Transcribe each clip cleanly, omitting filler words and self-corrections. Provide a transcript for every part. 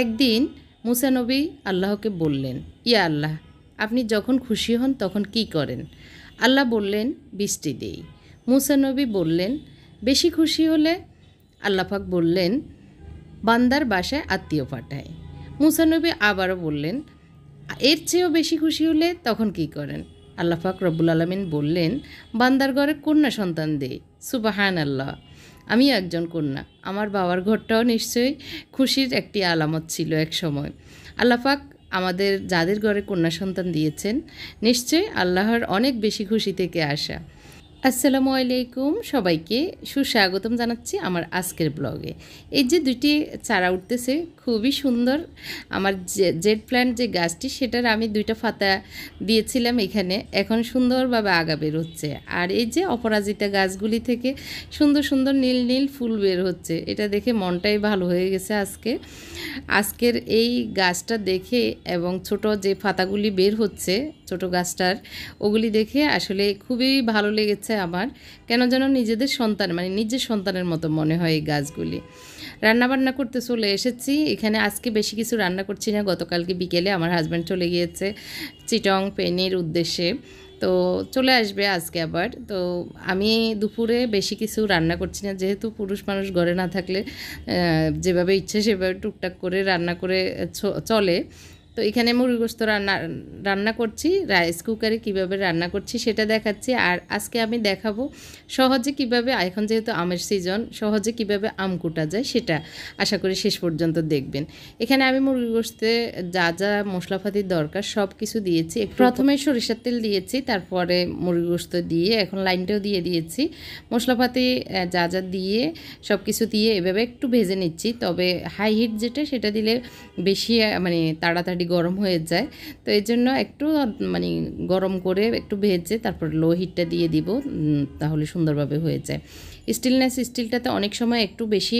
একদিন মুসা নবী আল্লাহকে বললেন, ইয়া আল্লাহ, আপনি যখন খুশি হন তখন কি করেন? আল্লাহ বললেন, বৃষ্টি দেই। মুসা নবী বললেন, বেশি খুশি হলে? আল্লাহ পাক বললেন, বান্দার বাসায় আত্মীয় পাঠায়। মুসা নবী আবারও বললেন, এর চেয়েও বেশি খুশি হলে তখন কি করেন? আল্লাহ পাক রব্বুল আলামিন বললেন, বান্দার ঘরে কন্যা সন্তান দেই। সুবহান আল্লাহ, আমিও একজন কন্যা। আমার বাবার ঘরটাও নিশ্চয়ই খুশির একটি আলামত ছিল এক সময়। আল্লাহ পাক আমাদের যাদের ঘরে কন্যা সন্তান দিয়েছেন, নিশ্চয়ই আল্লাহর অনেক বেশি খুশি থেকে আসা। আসসালামু আলাইকুম, সবাইকে সুস্বাগতম জানাচ্ছি আমার আজকের ব্লগে। এই যে দুইটি চারা উঠতেছে, খুবই সুন্দর। আমার জেড প্ল্যান্ট যে গাছটি, সেটার আমি দুইটা পাতা দিয়েছিলাম এখানে, এখন সুন্দরভাবে আগা বের হচ্ছে। আর এই যে অপরাজিতা গাছগুলি থেকে সুন্দর সুন্দর নীল নীল ফুল বের হচ্ছে, এটা দেখে মনটাই ভালো হয়ে গেছে আজকের এই গাছটা দেখে, এবং ছোট যে পাতাগুলি বের হচ্ছে ছোট গাছটার, ওগুলি দেখে আসলে খুবই ভালো লেগেছে আমার। কেন যেন নিজেদের সন্তান, মানে নিজের সন্তানের মতো মনে হয় এই গাছগুলি। রান্নাবান্না করতে চলে এসেছি এখানে। আজকে বেশি কিছু রান্না করছি না, গতকালকে বিকেলে আমার হাজব্যান্ড চলে গিয়েছে চিটং পেনির উদ্দেশ্যে, তো চলে আসবে আজকে আবার। তো আমি দুপুরে বেশি কিছু রান্না করছি না, যেহেতু পুরুষ মানুষ ঘরে না থাকলে যেভাবে ইচ্ছে সেভাবে টুকটাক করে রান্না করে চলে। তো এখানে মুরগি গোশত রান্না করছি, রাইস কুকারে কিভাবে রান্না করছি সেটা দেখাচ্ছি। আর আজকে আমি দেখাবো সহজে কিভাবে, এখন যেহেতু আমের সিজন, সহজে কিভাবে আম কুটা যায় সেটা আশা করি শেষ পর্যন্ত দেখবেন। এখানে আমি মুরগি গোশতে যা যা মশলাপাতির দরকার সব কিছু দিয়েছি। প্রথমে সরিষার তেল দিয়েছি, তারপরে মুরগি গোশত দিয়ে এখন লাইনটাও দিয়ে দিয়েছি। মশলাপাতি যা যা দিয়ে সব কিছু দিয়ে এভাবে একটু ভেজে নিচ্ছি। তবে হাই হিট যেটা, সেটা দিলে বেশি মানে তাড়াতাড়ি গরম হয়ে যায়। তো এই জন্য একটু মানে গরম করে একটু ভেজে তারপর লো হিটটা দিয়ে দিব, তাহলে সুন্দরভাবে হয়ে যায়। স্টিলটাতে অনেক সময় একটু বেশি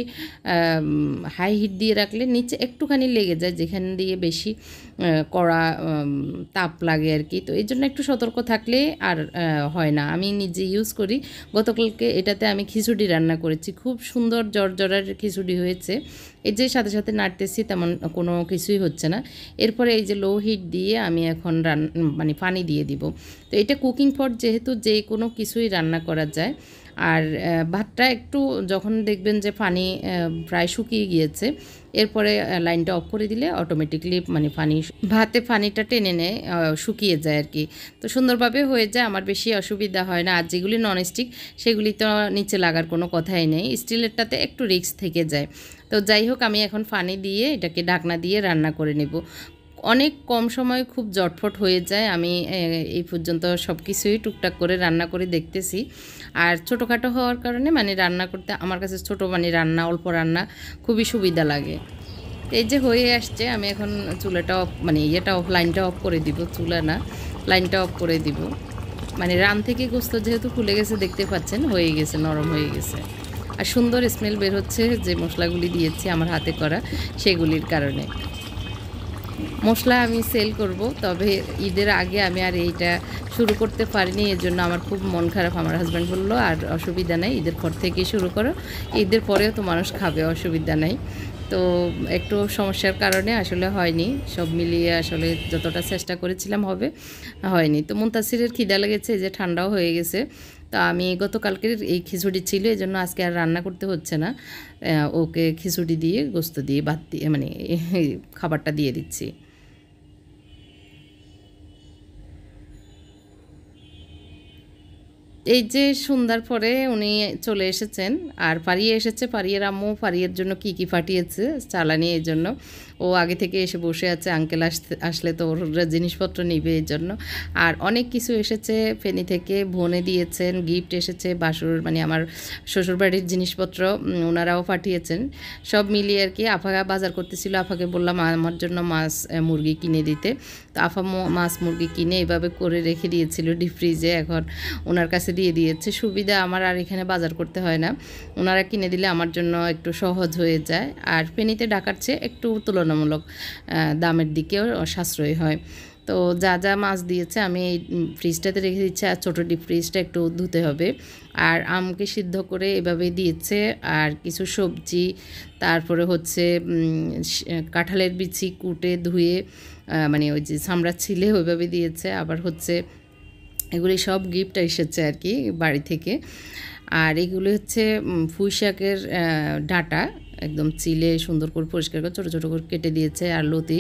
হাই হিট দিয়ে রাখলে নিচে একটুখানি লেগে যায়, যেখান দিয়ে বেশি কড়া তাপ লাগে আর কি। তো এই জন্য একটু সতর্ক থাকলে আর হয় না। আমি নিজে ইউজ করি। গতকালকে এটাতে আমি খিচুড়ি রান্না করেছি, খুব সুন্দর জর্জরার খিচুড়ি হয়েছে। এই যে সাথে সাথে নাড়তেছি, তেমন কোনো কিছুই হচ্ছে না। এরপরে এই যে লো হিট দিয়ে আমি এখন মানে পানি দিয়ে দিব। তো এটা কুকিং পট, যেহেতু যে কোনো কিছুই রান্না করা যায়। আর ভাতটা একটু যখন দেখবেন যে পানি প্রায় শুকিয়ে গিয়েছে, এরপরে লাইনটা অফ করে দিলে অটোমেটিকলি মানে ভাতে পানিটা টেনে নেয়, শুকিয়ে যায় আর কি। তো সুন্দরভাবে হয়ে যায়, আমার বেশি অসুবিধা হয় না। আর যেগুলি ননস্টিক সেগুলি তো নিচে লাগার কোনো কথাই নেই, স্টিলেরটাতে একটু রিস্ক থেকে যায়। তো যাই হোক, আমি এখন পানি দিয়ে এটাকে ঢাকনা দিয়ে রান্না করে নেব। অনেক কম সময় খুব জটফট হয়ে যায়। আমি এই পর্যন্ত সব কিছুই টুকটাক করে রান্না করে দেখতেছি। আর ছোটোখাটো হওয়ার কারণে মানে রান্না করতে আমার কাছে মানে অল্প রান্না খুবই সুবিধা লাগে। এই যে হয়ে আসছে, আমি এখন চুলাটা অফ, মানে লাইনটা অফ করে দিব। চুলা না, লাইনটা অফ করে দিব। মানে রান থেকে গোস্ত যেহেতু ফুলে গেছে, দেখতে পাচ্ছেন হয়ে গেছে, নরম হয়ে গেছে। আর সুন্দর স্মেল বের হচ্ছে যে মশলাগুলি দিয়েছি আমার হাতে করা, সেগুলির কারণে। মশলা আমি সেল করব, তবে ঈদের আগে আমি আর এইটা শুরু করতে পারিনি, এর জন্য আমার খুব মন খারাপ। আমার হাজব্যান্ড বললো, আর অসুবিধা নেই, ঈদের পর থেকেই শুরু করো, ঈদের পরেও তো মানুষ খাবে, অসুবিধা নেই। তো একটু সমস্যার কারণে আসলে হয়নি, সব মিলিয়ে আসলে যতটা চেষ্টা করেছিলাম হয়নি। তো মুনতাসিরের খিদা লেগেছে, যে ঠান্ডাও হয়ে গেছে। তা আমি গতকালকের এই খিচুড়ি ছিল, এই জন্য আজকে আর রান্না করতে হচ্ছে না। ওকে খিচুড়ি দিয়ে গোস্ত দিয়ে ভাত দিয়ে মানে খাবারটা দিয়ে দিচ্ছি। এই যে সন্ধ্যার পরে উনি চলে এসেছেন, আর পারিয়ে এসেছে। পারিয়ের আম্মু পারিয়ের জন্য কি পাঠিয়েছে, চালানি, এই জন্য ও আগে থেকে এসে বসে আছে। আঙ্কেল আসলে তো ওর জিনিসপত্র নিবে, এই জন্য। আর অনেক কিছু এসেছে ফেনী থেকে, বোনে দিয়েছেন, গিফট এসেছে, বাসুর মানে আমার শ্বশুরবাড়ির জিনিসপত্র ওনারাও পাঠিয়েছেন। সব মিলিয়ে আর কি। আফা বাজার করতেছিল, আফাকে বললাম আমার জন্য মাছ মুরগি কিনে দিতে। তো আফা মাছ মুরগি কিনে এভাবে করে রেখে দিয়েছিল ডিপ ফ্রিজে, এখন ওনার কাছে দিয়ে দিয়েছে। সুবিধা আমার, আর এখানে বাজার করতে হয় না, ওনারা কিনে দিলে আমার জন্য একটু সহজ হয়ে যায়। আর ফেনীতে ঢাকার চেয়ে একটু তুলনামূলক দামের দিকেও সাশ্রয়ী হয়। তো যা যা মাছ দিয়েছে আমি এই ফ্রিজটাতে রেখে দিচ্ছি, আর ছোটো ডিপ ফ্রিজটা একটু ধুতে হবে। আর আমকে সিদ্ধ করে এভাবে দিয়েছে, আর কিছু সবজি, তারপরে হচ্ছে কাঁঠালের বিচি কুটে ধুয়ে মানে ওই যে চামড়া ছিলে ওইভাবে দিয়েছে। আবার হচ্ছে এগুলি সব গিফট এসেছে আর কি বাড়ি থেকে। আর এগুলি হচ্ছে পুঁই শাকের ডাঁটা একদম চিলে সুন্দর করে পরিষ্কার করে ছোটো ছোটো করে কেটে দিয়েছে। আর লতি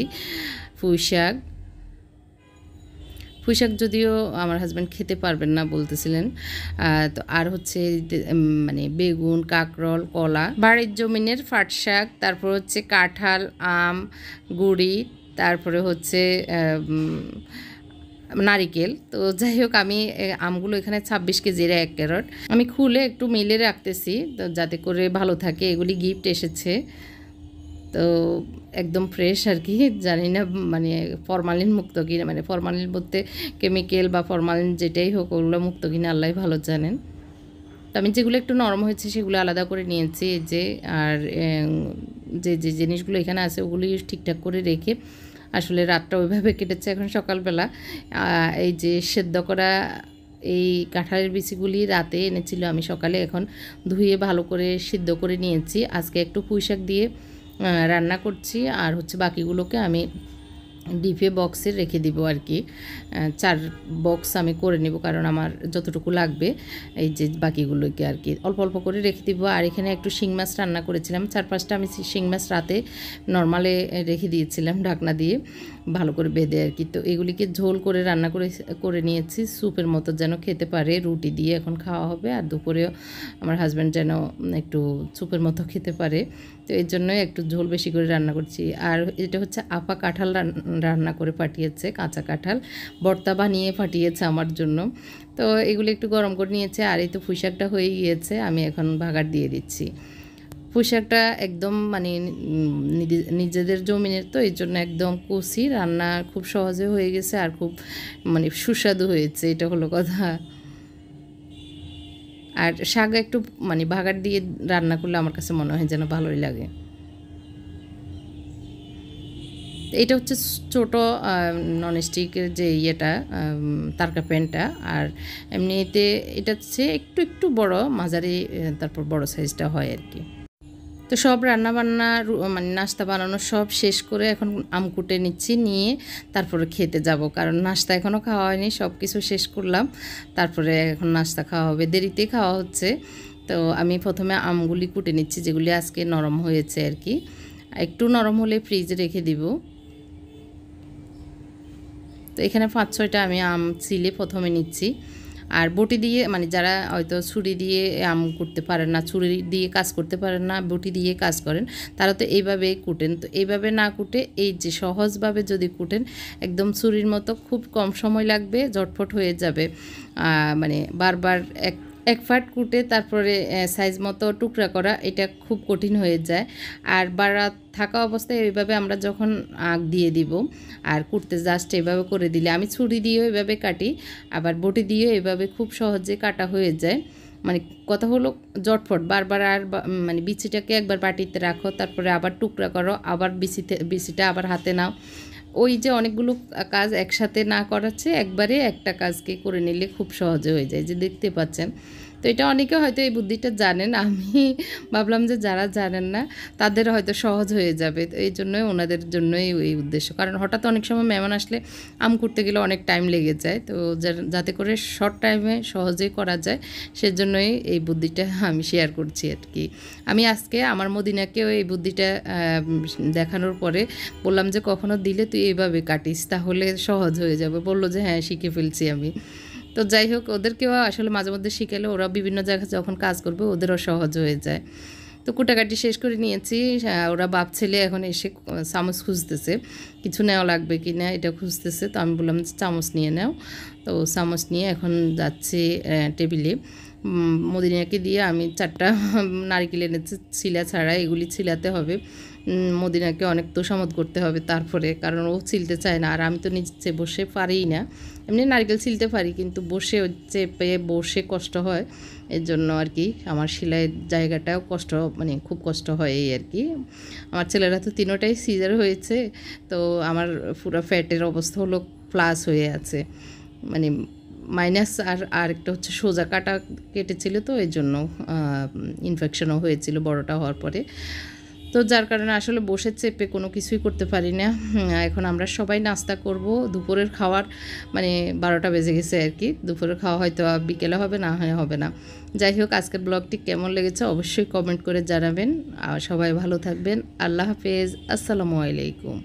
পুঁই শাক যদিও আমার হাজব্যান্ড খেতে পারবেন না বলতেছিলেন। তো আর হচ্ছে মানে বেগুন, কাঁকরোল, কলা, বাড়ির জমিনের পাট শাক, তারপর হচ্ছে কাঁঠাল, আম, গুড়ি, তারপরে হচ্ছে নারিকেল। তো যাই হোক, আমি আমগুলো এখানে 26 কেজির 1 ক্যারট আমি খুলে একটু মিলে রাখতেছি, তো যাতে করে ভালো থাকে। এগুলি গিফট এসেছে, তো একদম ফ্রেশ আর কি। জানি না মানে ফরমালিন মুক্ত কিনা, মানে ফরমালিন বলতে কেমিক্যাল বা ফরমালিন যেটাই হোক ওগুলো মুক্ত কিনা আল্লাহ ভালো জানেন। তো আমি যেগুলো একটু নরম হয়েছে সেগুলো আলাদা করে নিয়েছি যে, আর যে যে জিনিসগুলো এখানে আছে ওগুলি ঠিকঠাক করে রেখে আসলে রাতটা ওইভাবে কেটেছে। এখন সকালবেলা এই যে সেদ্ধ করা এই কাঁঠালের বিচিগুলি রাতে এনেছিল, আমি সকালে এখন ধুয়ে ভালো করে সিদ্ধ করে নিয়েছি। আজকে একটু পুঁই শাক দিয়ে রান্না করছি, আর হচ্ছে বাকিগুলোকে আমি ডিপে বক্সে রেখে দিব আর কি। 4 বক্স আমি করে নেব, কারণ আমার যতটুকু লাগবে এই যে বাকিগুলোকে আর কি অল্প অল্প করে রেখে দিব। আর এখানে একটু শিং মাছ রান্না করেছিলাম, 4-5টা আমি শিং মাছ রাতে নর্মালে রেখে দিয়েছিলাম ঢাকনা দিয়ে ভালো করে বেঁধে আর কি। তো এগুলিকে ঝোল করে রান্না করে নিয়েছি, স্যুপের মতো যেন খেতে পারে। রুটি দিয়ে এখন খাওয়া হবে, আর দুপুরেও আমার হাজব্যান্ড যেন একটু স্যুপের মতো খেতে পারে, তো এর জন্যই একটু ঝোল বেশি করে রান্না করছি। আর এটা হচ্ছে আপা কাঁঠাল রান্না করে পাঠিয়েছে, কাঁচা কাঁঠাল ভর্তা বানিয়ে পাঠিয়েছে আমার জন্য। তো এগুলো একটু গরম করে নিয়েছে। আর এই তো পুঁই শাকটা হয়ে গিয়েছে, আমি এখন বাগার দিয়ে দিচ্ছি। পুঁই শাকটা একদম মানে নিজেদের জমিনের, তো এই জন্য একদম কষি রান্না খুব সহজে হয়ে গেছে, আর খুব মানে সুস্বাদু হয়েছে, এটা হলো কথা। আর শাক একটু মানে বাগার দিয়ে রান্না করলে আমার কাছে মনে হয় যেন ভালোই লাগে। এটা হচ্ছে ছোটো ননস্টিকের যে ইয়েটা তারকা প্যানটা, আর এমনিতে এটা হচ্ছে একটু একটু বড় মাঝারি, তারপর বড় সাইজটা হয় আর কি। তো সব রান্নাবান্না মানে নাস্তা বানানো সব শেষ করে এখন আম কুটে নিচ্ছি, নিয়ে তারপরে খেতে যাব, কারণ নাস্তা এখনও খাওয়া হয়নি। সব কিছু শেষ করলাম, তারপরে এখন নাস্তা খাওয়া হবে, দেরিতে খাওয়া হচ্ছে। তো আমি প্রথমে আমগুলি কুটে নিচ্ছি, যেগুলি আজকে নরম হয়েছে আর কি। একটু নরম হলে ফ্রিজে রেখে দিব। তো এখানে 5-6টা আমি আম ছিলে প্রথমে নিচ্ছি। আর বটি দিয়ে মানে যারা হয়তো ছুরি দিয়ে আম কুটতে পারেন না, ছুরি দিয়ে কাজ করতে পারেন না, বটি দিয়ে কাজ করেন, তারা তো এইভাবেই কুটেন। তো এইভাবে না কুটে এই যে সহজভাবে যদি কুটেন, একদম ছুরির মতো খুব কম সময় লাগবে, ঝটফট হয়ে যাবে। মানে বারবার এক ফাট কুটে তারপরে সাইজ মতো টুকরা করা, এটা খুব কঠিন হয়ে যায়। আর বাড়া থাকা অবস্থায় এইভাবে আমরা যখন আগ দিয়ে দিব আর কুটতে জাস্ট এভাবে করে দিলে, আমি ছুরি দিয়েও এভাবে কাটি, আবার বটি দিয়েও এভাবে খুব সহজে কাটা হয়ে যায়। মানে কথা হলো জটফট, বারবার আর মানে বিচিটাকে একবার বাটিতে রাখো, তারপরে আবার টুকরা করো, আবার বিচিটা আবার হাতে নাও। ওই যে অনেকগুলো কাজ একসাথে না করাচ্ছে, একবারে একটা কাজকে করে নিলে খুব সহজে হয়ে যায়, যে দেখতে পাচ্ছেন। তো এটা অনেকে হয়তো এই বুদ্ধিটা জানেন, আমি ভাবলাম যে যারা জানেন না তাদের হয়তো সহজ হয়ে যাবে। তো এই জন্যই ওনাদের জন্যই এই উদ্দেশ্য, কারণ হঠাৎ অনেক সময় মেহমান আসলে আম করতে গেলে অনেক টাইম লেগে যায়, তো যাতে করে শর্ট টাইমে সহজেই করা যায় সেজন্যই এই বুদ্ধিটা আমি শেয়ার করছি আর কি। আমি আজকে আমার মদিনাকেও এই বুদ্ধিটা দেখানোর পরে বললাম যে কখনো দিলে তুই এইভাবে কাটিস, তাহলে সহজ হয়ে যাবে। বললো যে হ্যাঁ, শিখে ফেলছি আমি। তো যাই হোক, ওদেরকেও আসলে মাঝে মধ্যে শিখালে ওরা বিভিন্ন জায়গায় যখন কাজ করবে ওদেরও সহজ হয়ে যায়। তো কুটাকাটি শেষ করে নিয়েছি। ওরা বাপ ছেলে এখন এসে চামচ খুঁজতেছে, কিছু নেওয়া লাগবে কি না এটা খুঁজতেছে। তো আমি বললাম চামচ নিয়ে নাও। তো চামচ নিয়ে এখন যাচ্ছি টেবিলে। মদিনাকে দিয়ে আমি 4টা নারকেল এনেছি ছিলা ছাড়া, এগুলি ছিলাতে হবে। মদিনাকে অনেক তোষামত করতে হবে তারপরে, কারণ ও ছিলতে চায় না, আর আমি তো নিচে বসে পারিই না। এমনি নারকেল ছিলতে পারি, কিন্তু বসে চেপে বসে কষ্ট হয়, এর জন্য আর কি আমার সেলাইয়ের জায়গাটাও কষ্ট, মানে খুব কষ্ট হয় এই আর কি। আমার ছেলেরা তো 3টাই সিজার হয়েছে, তো আমার পুরো ফ্যাটের অবস্থা হলো প্লাস হয়ে আছে, মানে মাইনাস, আর একটা হচ্ছে সোজা কাটা কেটেছিল, তো এই জন্য ইনফেকশনও হয়েছিল বড়টা হওয়ার পরে। তো যার কারণে আসলে বসে চেপে কোনো কিছুই করতে পারি না। এখন আমরা সবাই নাস্তা করব, দুপুরের খাওয়ার মানে 12টা বেজে গেছে আর কি। দুপুরের খাওয়া হয়তো বিকেলে হবে, না হয় হবে না। যাই হোক, আজকের ব্লগটি কেমন লেগেছে অবশ্যই কমেন্ট করে জানাবেন। আর সবাই ভালো থাকবেন। আল্লাহ হাফেজ, আসসালামু আলাইকুম।